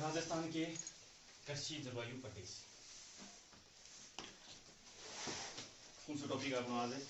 राजस्थान के कृषि जलवायु प्रदेश कौन सा टॉपिक है अपना आज है?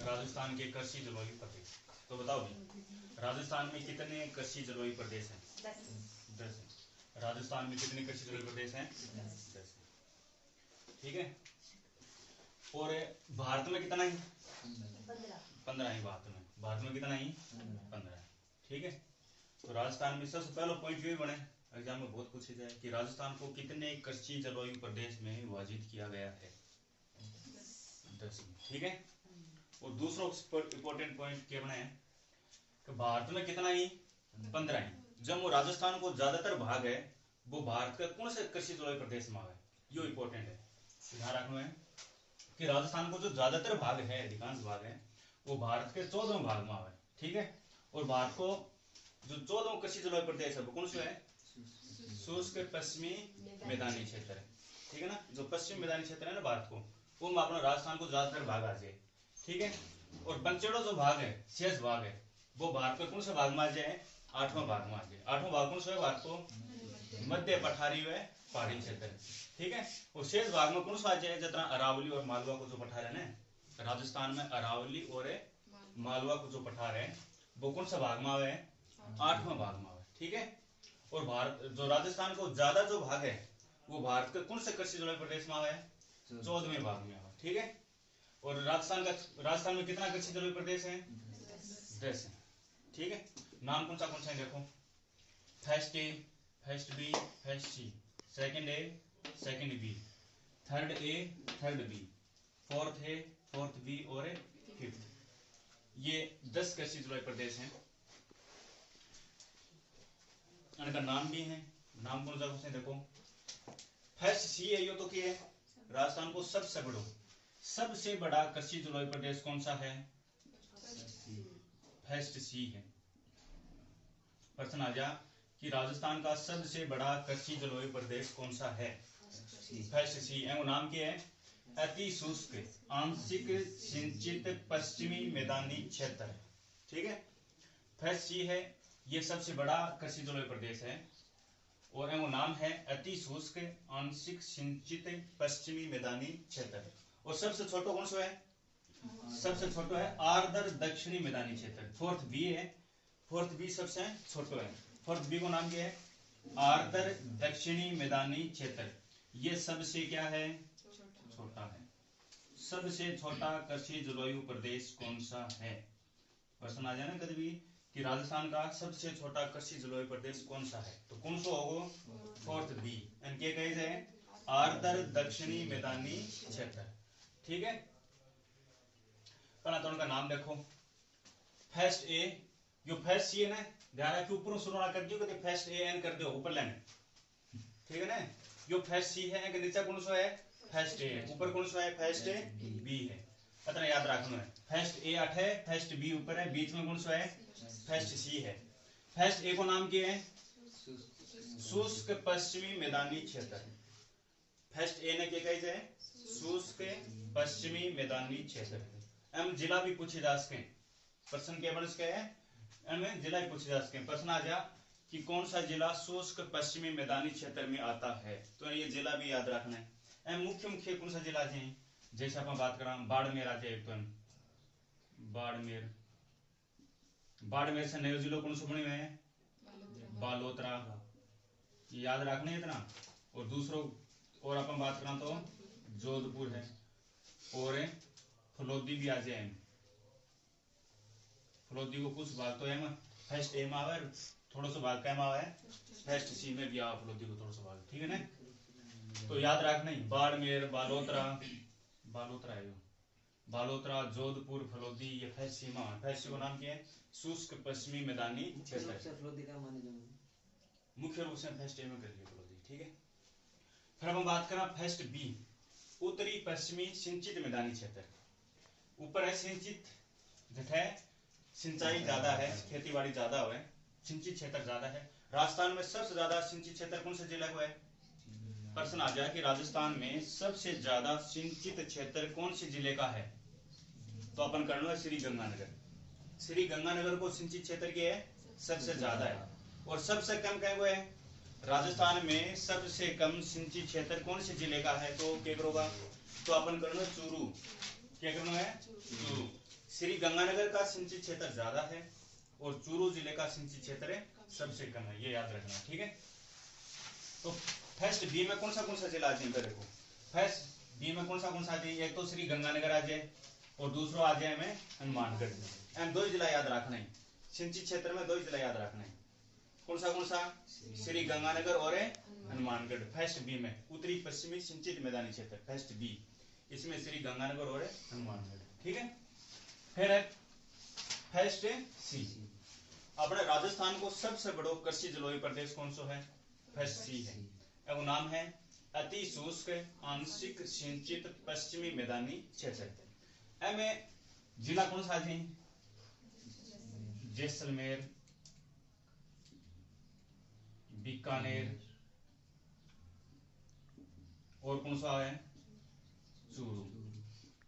राजस्थान के कृषि जलवायु प्रदेश। तो बताओ भी, राजस्थान में कितने कृषि जलवायु प्रदेश हैं? 10 हैं। राजस्थान में कितने कृषि जलवायु प्रदेश हैं? 10 हैं। ठीक है। और भारत में कितना है? 15 है। भारत में कितना है? 15 है। ठीक है। तो राजस्थान में सबसे पहला पॉइंट ये बने एग्जाम में बहुत पूछे जाए कि राजस्थान को कितने कृषि जलवायु प्रदेश में विभाजित किया गया है? 10 में। ठीक है। और दूसरा इंपॉर्टेंट पॉइंट क्या बना है कि भारत में कितना ही? 15 है। जब वो राजस्थान को ज्यादातर भाग है वो भारत का कौन से कृषि जलवायु प्रदेश में है? ये इंपॉर्टेंट है, ध्यान रखना है कि राजस्थान को जो ज्यादातर भाग है, अधिकांश भाग है, वो भारत के 14वें भाग में है। ठीक है। और भारत को जो 14वां कृषि जलवायु प्रदेश है वो कौन सा है? शुष्क पश्चिमी मैदानी क्षेत्र है। ठीक है ना। जो पश्चिमी मैदानी क्षेत्र है ना भारत को, वो अपना राजस्थान को ज्यादातर भाग आ जाए। ठीक है। और बंचेड़ा जो भाग है, शेष भाग है, वो भारत के कौन से भाग में आ जाए? 8वां भाग में आ जाए। 8वां भाग कौन सा है भारत को? मध्य पठारी व पहाड़ी क्षेत्र। ठीक है। और शेष भाग में कौन सा आ जाए? जितना अरावली और मालवा को जो पठार है ना, राजस्थान में अरावली और मालवा को जो पठार है वो कौन सा भाग में आवे? 8वां भाग में आवे। ठीक है। और भारत जो राजस्थान को ज्यादा जो भाग है वो भारत के कौन से कृषि जलवायु प्रदेश में आवे? 14वें भाग में आवे। ठीक है। और राजस्थान में कितना कृषि जलवायु प्रदेश है? 10 है। ठीक है। नाम कौन सा है देखो, first A, first B, first C, second A, second B, third A, third B, fourth A, fourth B और फिफ्थ। ये 10 कृषि जलवायु प्रदेश हैं। इनका नाम भी है। नाम कौन सा है देखो, फर्स्ट सी है। ये तो क्या है? राजस्थान को सबसे बड़ा कृषि जलवायु प्रदेश कौन सा है? फर्स्ट सी है। प्रश्न आ जा कि राजस्थान का सबसे बड़ा कृषि जलवायु प्रदेश कौन सा है? फर्स्ट सी। वो नाम क्या है? अति शुष्क आंशिक सिंचित पश्चिमी मैदानी क्षेत्र। ठीक है। फर्स्ट सी है, ये सबसे बड़ा कृषि जलवायु प्रदेश है और वो नाम है अति शुष्क आंशिक सिंचित पश्चिमी मैदानी क्षेत्र। और सबसे छोटा कौन सा है? सबसे छोटा है आर्द्र दक्षिणी मैदानी क्षेत्र। फोर्थ बी है। फोर्थ बी सबसे छोटा है। फोर्थ बी को नाम क्या है? आर्द्र दक्षिणी मैदानी क्षेत्र। ये सबसे क्या है? छोटा है। सबसे छोटा कृषि जलवायु प्रदेश कौन सा है? प्रश्न आ जाए ना कभी भी कि राजस्थान का सबसे छोटा कृषि जलवायु प्रदेश कौन सा है, तो कौन सा होगा? Fourth B. क्या कहे जाए? आर्द्र दक्षिणी मैदानी क्षेत्र। ठीक है। पहला तो उनका नाम देखो, फर्स्ट ए। जो फर्स्ट सी है ना, ध्यान रखिए ऊपर शुरू ना कर दियो कि फर्स्ट ए एन कर दो ऊपर लेने। ठीक है ना। जो फर्स्ट सी है नीचे कौन सा है? First A. ऊपर कौन सा है? फर्स्ट ए बी है। इतना याद रखना है। फर्स्ट ए 8 है, फर्स्ट बी ऊपर है, बीच में कौन सा है? फर्स्ट सी है। फर्स्ट ए को नाम क्या है? शुष्क पश्चिमी मैदानी क्षेत्र। फर्स्ट ए ने क्या कही जाए? शुष्क पश्चिमी मैदानी क्षेत्र। एम जिला भी पूछे जा सके। प्रश्न क्या बन सके है? एम जिला भी पूछे जा सके। प्रश्न आ जा कि कौन सा जिला शुष्क पश्चिमी मैदानी क्षेत्र में आता है, तो ये जिला भी याद रखना है। एम मुख्य कौन सा जिला है? जैसे अपन बात करा बाड़मेर आ जाए, तो बाड़मेर से नए जिलों कौन सा बने हुए हैं? बालोतरा। याद रखना है इतना। और दूसरों और अपन बात करा तो जोधपुर है और फलोदी भी आ जाए। फलोदी को कुछ भाग तो है फर्स्ट ए में आवे, थोड़ा सा भाग क्या में आवे? फर्स्ट सी में भी आवे फलोदी को थोड़ा सा भाग। ठीक है ना। तो याद रखना ही बाड़मेर, बालोतरा है यो, बालोतरा, जोधपुर, फलोदी, ये फर्स्ट सी में। फर्स्ट सी का नाम क्या है? शुष्क पश्चिमी मैदानी क्षेत्र। मुख्य रूप से फर्स्ट ए में कर लिया फलोदी। ठीक है। फिर हम बात करें फर्स्ट बी, उत्तरी पश्चिमी सिंचित मैदानी क्षेत्र। ऊपर है सिंचित, है सिंचाई ज्यादा है, खेती बाड़ी ज्यादा हो, सिंचित क्षेत्र ज्यादा है। राजस्थान में सबसे ज्यादा सिंचित क्षेत्र कौन सा जिला को है? प्रश्न आ जाए कि राजस्थान में सबसे ज्यादा सिंचित क्षेत्र कौन से जिले का है, तो अपन करना है श्री गंगानगर। श्री गंगानगर को सिंचित क्षेत्र के है सबसे ज्यादा है। और सबसे कम क्या हुआ है? राजस्थान में सबसे कम सिंचित क्षेत्र कौन से जिले का है? तो क्या करोगा? तो अपन करना चूरू। क्या करना है? चूरू। श्री गंगानगर का सिंचित क्षेत्र ज्यादा है और चूरू जिले का सिंचित क्षेत्र सबसे कम है, ये याद रखना। ठीक है, तो फर्स्ट बी में कौन सा जिला आ जाए? देखो फर्स्ट बी में कौन सा आ जाए? एक तो श्री गंगानगर आ जाए और दूसरा आ जाए हमें हनुमानगढ़। एम दो जिला याद रखना है, सिंचित क्षेत्र में दो जिला याद रखना है। कौन सा? श्री गंगानगर और हनुमानगढ़। फर्स्ट बी में उत्तरी पश्चिमी सिंचित मैदानी क्षेत्र, फर्स्ट बी, इसमें श्री गंगानगर और हनुमानगढ़। ठीक है, फिर फर्स्ट सी, अपने राजस्थान को सबसे बड़ो कृषि जलवायु प्रदेश कौन सा है? फर्स्ट सी है, वो नाम है अति शुष्क आंशिक सिंचित पश्चिमी मैदानी क्षेत्र। एम जिला कौन सा है? जैसलमेर, बीकानेर और कौन सा है? चूरू।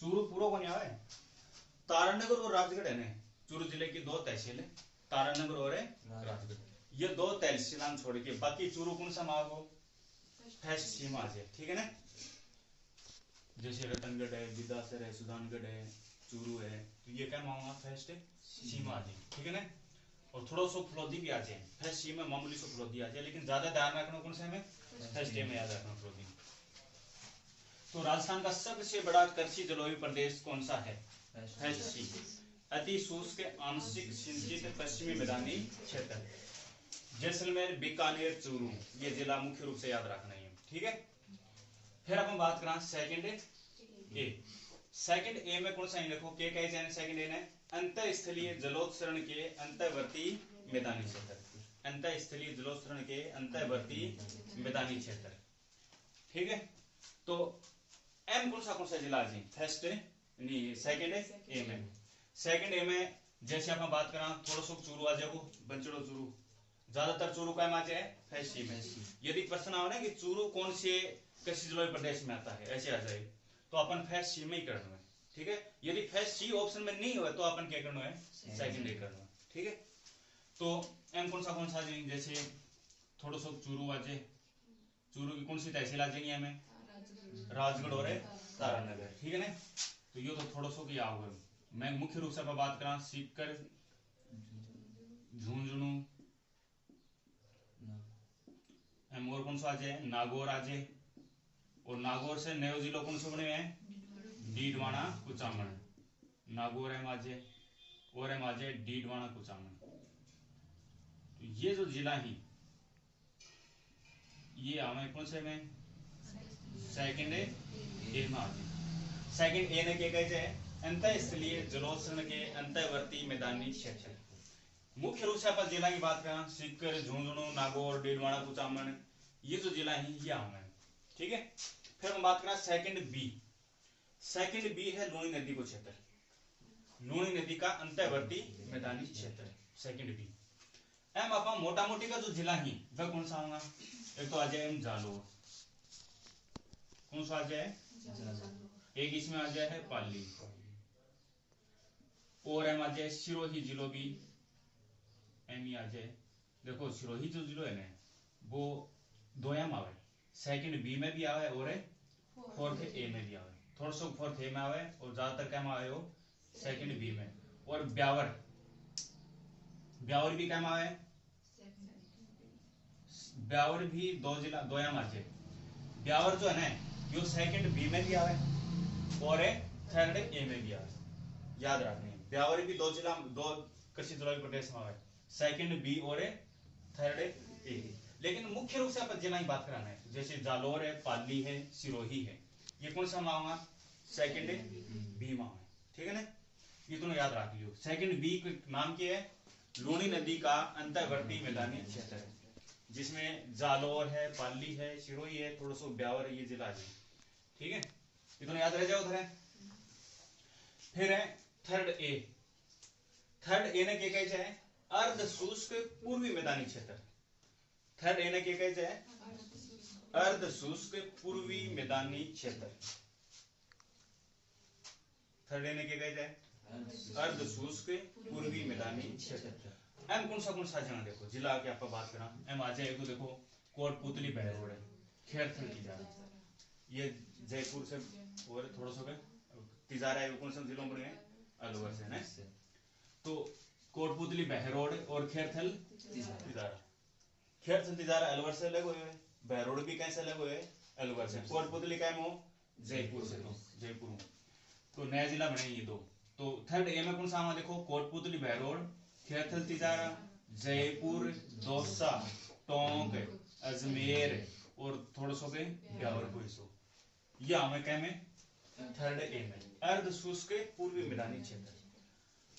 चूरू पूरा को नहीं आवे, तारानगर और राजगढ़ है ना, चूरू जिले की दो तहसील है, तारानगर और राजगढ़, ये दो तहसील छोड़ के बाकी चूरू कौन सा मांगो? फर्स्ट सीमा है। ठीक है ना, जैसे रतनगढ़ है, विदासर है, सुजानगढ़ है, चूरू है, तो ये क्या मांगूंगा? फर्स्ट सीमा है। ठीक है ना, और थोड़ा सो फलोदी भी आ जाए, फर्स्ट सी में मामूली सो फलोदी आ जाए, लेकिन ज्यादा ध्यान रखना कौन सा में? फर्स्ट में याद रखना फलोदी। तो राजस्थान का सबसे बड़ा कृषि जलवायु प्रदेश कौन सा है? फर्स्ट सी, अति शुष्क आंशिक सिंचित पश्चिमी मैदानी क्षेत्र, जैसलमेर, बीकानेर, चूरू, ये जिला मुख्य रूप से याद रखना है। ठीक है, फिर अपन बात करें सेकंड ए। सेकंड ए में कौन सा है? देखो क्या कहे जाए सेकंड ए ने? अंतःस्थलीय जलोत्सरण के अंतर्वर्ती मैदानी क्षेत्र, अंतःस्थलीय जलोत्सरण के अंतर्वर्ती मैदानी क्षेत्र। ठीक है, तो एम कौन सा जिला जी? फर्स्ट नहीं, सेकंड ए में, सेकंड ए में जैसे अपन बात करा थोड़ा सा चूरू आ जाएगा, बंचड़ो चूरू, ज्यादातर चूरू का आ जाए फर्स्ट सी में। यदि प्रश्न आओ ना कि चूरू कौन से कृषि जलवायु प्रदेश में आता है, ऐसे आ जाए, तो अपन फर्स्ट सी में ही करना है। ठीक है, यदि फर्स्ट सी ऑप्शन में नहीं हो तो अपन क्या करना है? सेकंड ए करना है। ठीक है, तो एम कौन सा जाएंगे? जैसे थोड़ा सा चूरू आ जाए, चूरू की कौन सी तहसील आ जाएंगी हमें? राजगढ़ और तारानगर। ठीक है ना, तो ये तो थोड़ा सा क्या होगा, मैं मुख्य रूप से बात करा सीकर, झुंझुनू, और कौन सा आ जाए? नागौर आ जाए, और नागौर से नयो जिलो कौन सा बने हैं? डीडवाना कुचामन, नागौर है माजे और है माजे डीडवाना कुचामन। तो ये जो जिला ही ये हमें कौन से में? सेकंड ए में आते। सेकंड ए ने क्या कहते हैं? अंतःस्थलीय जलोत्सर्जन के अंतर्वर्ती मैदानी क्षेत्र। मुख्य रूप से अपन जिला की बात करें सीकर, झुंझुनू, नागौर, डीडवाना कुचामन, ये जो जिला है ये हमें। ठीक है, फिर हम बात करें सेकंड बी। सेकंड बी है लूणी नदी को क्षेत्र, लूणी नदी का अंतर्वर्ती मैदानी क्षेत्र, सेकंड बी। एम अपा मोटा मोटी का जो जिला ही वह कौन सा होगा? एक तो आ जाए एम जालोर, कौन सा आ जाए? एक इसमें आ जाए है पाली, और एम आ जाए सिरोही जिलो भी, एम ही आ जाए। देखो सिरोही जो जिलो है ना वो दो एम आवे, सेकंड बी में भी आवे और फोर्थ ए में भी आवे, थोड़ा सा फोर्थ ए में आवे और ज्यादातर क्या में आवे हो? सेकंड बी में। और ब्यावर, ब्यावर भी क्या में आवे? ब्यावर भी दो जिला दो एम आ जाए। ब्यावर जो है ना यो सेकंड बी में भी आवे और थर्ड ए में भी आवे, याद रखनी है। ब्यावर भी दो जिला दो कृषि जलवायु प्रदेश में आवे, सेकंड बी और थर्ड ए। लेकिन मुख्य रूप से अपन जिला की बात कराना है, जैसे जालोर है, पाली है, सिरोही है, ये कौन सा मांगा? सेकंड बी मांगा। ठीक है ना, ये दोनों याद रख लियो। सेकंड बी का नाम क्या है? लूणी नदी का अंतर्वर्ती मैदानी क्षेत्र है, जिसमें जालोर है, पाली है, सिरोही है, थोड़ा सा ब्यावर है, ये जिला है। ठीक है, ये दोनों याद रह जाओ उधर। फिर है थर्ड ए। थर्ड ए ने क्या कहे जाए? अर्ध शुष्क पूर्वी मैदानी क्षेत्र। थर्ड ए ने क्या कहे जाए? अर्ध शुष्क पूर्वी मैदानी क्षेत्र। थर्ड ए ने क्या कहे जाए? अर्ध शुष्क पूर्वी मैदानी क्षेत्र। एम कौन सा जना देखो जिला की आप बात करा एम आ जाए तो देखो कोटपुतली बहरोड है खेरथल तिजारा ये जयपुर से और थोड़ा सा तिजारा है कौन सा जिलों में है अलवर से ना तो कोटपुतली बहरोड और खेरथल तिजारा खेरथल तिजारा अलवर से अलग हुए बहरोड भी कैसे अलग हुए अलवर से कोटपुतली क्या हो जयपुर से जयपुर तो नया जिला बने ये दो तो थर्ड ए में कौन सा आवा देखो कोटपुतली बहरोड खेरथल तिजारा जयपुर दौसा टोंक अजमेर और थोड़ा सो गए ब्यावरपुर सो ये हमें क्या में थर्ड ए में अर्ध शुष्क पूर्वी मैदानी क्षेत्र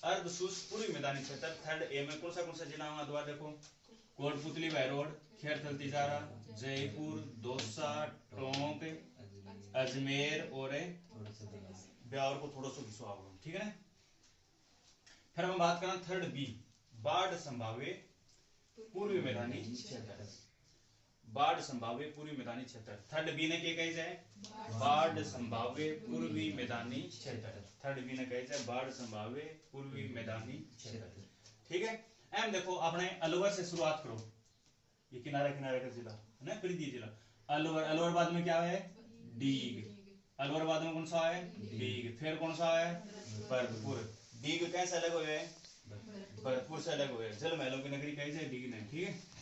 अर्ध शुष्क पूर्वी मैदानी क्षेत्र थर्ड ए में कौन सा जिला आवा दोबारा देखो कोटपुतली बहरोड खेरथल तिजारा जयपुर दौसा टोंक अजमेर और ब्यावर को थोड़ा सा घिसो आओ ठीक है ना फिर हम बात करें थर्ड बी बाढ़ संभाव्य पूर्वी मैदानी क्षेत्र बाढ़ संभाव्य पूर्वी मैदानी क्षेत्र थर्ड बी ने क्या कही जाए बाढ़ संभाव्य पूर्वी मैदानी क्षेत्र थर्ड बी ने कही जाए बाढ़ संभाव्य पूर्वी मैदानी क्षेत्र ठीक है एम देखो आपने अलवर से शुरुआत करो ये किनारे किनारे का जिला है ना प्रीति जिला अलवर अलवर बाद में क्या है डीग अलवर बाद में कौन सा है डीग फिर कौन सा है भरतपुर डीग कैसे अलग हुए भरतपुर से अलग हुए जल महलों की नगरी कही जाए डीग नहीं ठीक है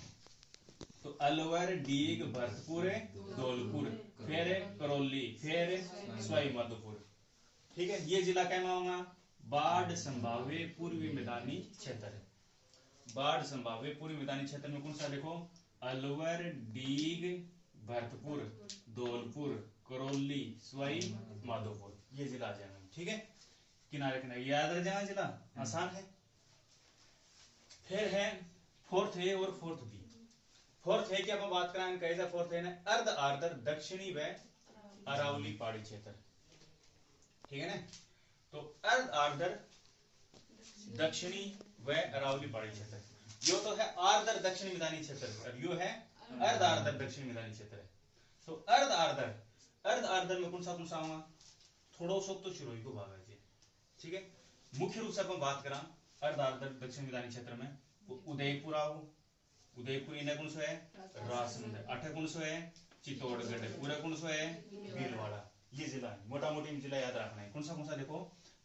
तो अलवर डीग भरतपुर धौलपुर फिर करौली फिर सवाई माधोपुर ठीक है ये जिला क्या होगा बाढ़ संभाव्य पूर्वी मैदानी क्षेत्र बाढ़ संभाव्य पूर्वी मैदानी क्षेत्र में कौन सा देखो अलवर डीग भरतपुर धौलपुर करौली सवाई माधोपुर ये जिला आ जाएगा ठीक है किनारे किनारे याद रह जाना जिला आसान है फिर है फोर्थ ए और फोर्थ बी फोर्थ है कि अब बात करें कैसा फोर्थ है ना अर्ध आर्द्र दक्षिणी व अरावली पहाड़ी क्षेत्र ठीक है ना तो अर्ध आर्द्र दक्षिणी व अरावली पहाड़ी क्षेत्र यो तो है आर्द्र दक्षिणी मैदानी क्षेत्र और यो है अर्ध आर्द्र दक्षिणी मैदानी क्षेत्र तो अर्ध आर्द्र में कौन सा होगा थोड़ा सा तो शिरोही को भाग है ठीक है मुख्य रूप से अपन बात करा अर्ध आर्द्र दक्षिण मैदानी क्षेत्र में उदयपुर आओ उदयपुर इन्हें कौन सा है राजसमंद अठे कौन सा है चित्तौड़गढ़ पूरा कौन सा है भीलवाड़ा ये जिला है मोटा मोटी जिला याद रखना है कौन सा देखो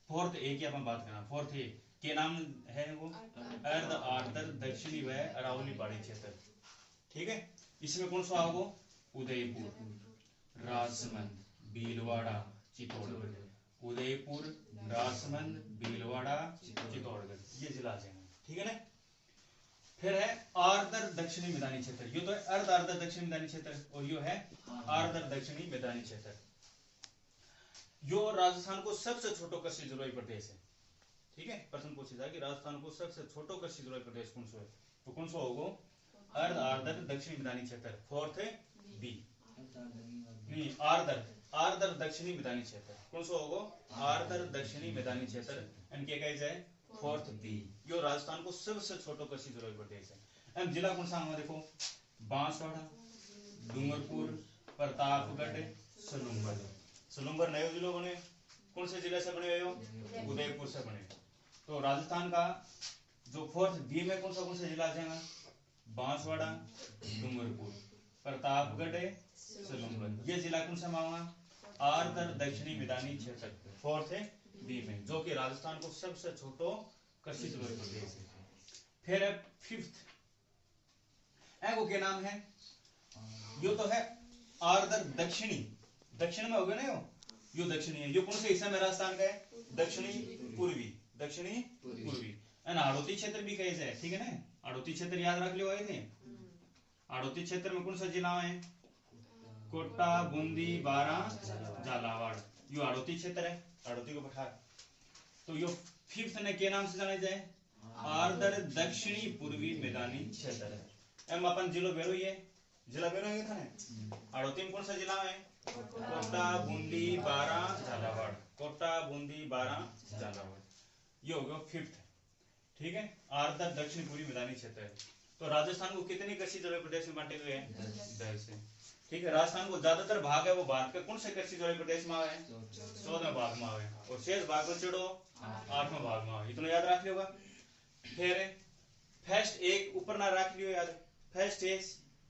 फोर्थ ए की अपन बात करा फोर्थ ए के नाम है वो अर्ध आर्द्र दक्षिणी व अरावली पहाड़ी क्षेत्र ठीक है इसमें कौन सा आओ उदयपुर राजसमंद भीलवाड़ा चित्तौड़गढ़ उदयपुर राजसमंद भीलवाड़ा चित्तौड़गढ़ ये जिला आ जाएंगे ठीक है ना फिर है आर्द्र दक्षिणी मैदानी क्षेत्र यो तो है अर्ध आर्द्र दक्षिणी मैदानी क्षेत्र और यो है आर्द्र दक्षिणी मैदानी क्षेत्र यो राजस्थान को सबसे छोटो कृषि जलवायु प्रदेश है ठीक है प्रश्न पूछा जाए कि राजस्थान को सबसे छोटो कृषि जलवायु प्रदेश कौन सा है तो कौन सा होगा अर्ध आर्द्र दक्षिणी मैदानी क्षेत्र फोर्थ है बी नहीं आर्द्र दक्षिणी मैदानी क्षेत्र कौन सा होगा आर्द्र दक्षिणी मैदानी क्षेत्र इनके कहे जाए फोर्थ बी यो राजस्थान को सबसे छोटो कृषि जलवायु प्रदेश है एम जिला कौन सा होगा देखो बांसवाड़ा डूंगरपुर प्रतापगढ़ सलूंबर नए जिले बने कौन से जिले से बने हो उदयपुर से बने तो राजस्थान का जो फोर्थ बी में कौन सा जिला आ जाएगा बांसवाड़ा डूंगरपुर प्रतापगढ़ सलूंबर ये जिला कौन सा होगा आर्द्र दक्षिणी मैदानी क्षेत्र फोर्थ है बी में जो कि राजस्थान को सबसे छोटो कृषि जलवायु प्रदेश है फिर है फिफ्थ एगो के नाम है यो तो है आर्द्र दक्षिणी दक्षिण में हो गया ना यो दक्षिणी है यो कौन से हिस्सा में राजस्थान का है दक्षिणी पूर्वी आड़ोती क्षेत्र भी कहे जाए ठीक है ना आड़ोती क्षेत्र याद रख लो आए थे आड़ोती क्षेत्र में कौन सा जिला है कोटा बूंदी बारा झालावाड़ यो आड़ोती क्षेत्र है आड़ोती को पठार तो यो फिफ्थ ने के नाम से जाने जाए आर्द्र दक्षिणी पूर्वी मैदानी क्षेत्र है एम अपन जिलो बेरो ये जिला बेरो ये था ना आड़ोती में कौन सा जिला है कोटा बूंदी बारा झालावाड़ कोटा बूंदी बारा झालावाड़ ये हो गया फिफ्थ ठीक है आर्द्र दक्षिणी पूर्वी मैदानी क्षेत्र है तो राजस्थान को कितने कृषि जलवायु प्रदेश में बांटे हुए हैं 10 से ठीक है राजस्थान को ज्यादातर भाग है वो भारत के कौन से कृषि जलवायु प्रदेश में आवे 14वें भाग में आवे और शेष भाग में चिड़ो 8वें भाग में आवे इतना याद रख लियोगा फिर फर्स्ट एक ऊपर ना रख लियो याद, फर्स्ट ए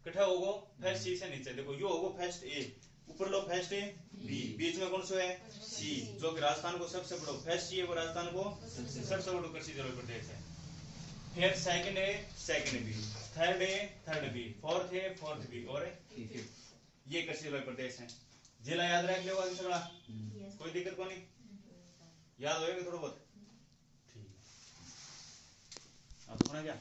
कट्ठा होगो फर्स्ट सी से नीचे, देखो यो होगो फर्स्ट ए, ऊपर लो फर्स्ट ए बी, बीच में कौन सा है सी, जो कि राजस्थान को सबसे बड़ो फर्स्ट सी है, वो राजस्थान को सबसे बड़ो कृषि जलवायु प्रदेश है। फिर second A second B, third A third B, fourth A fourth B और ये कृषि जलवायु प्रदेश है। जिला याद रख लो आगे सगला, कोई दिक्कत को नहीं, याद होएगा थोड़ा बहुत, ठीक है। अब सुना क्या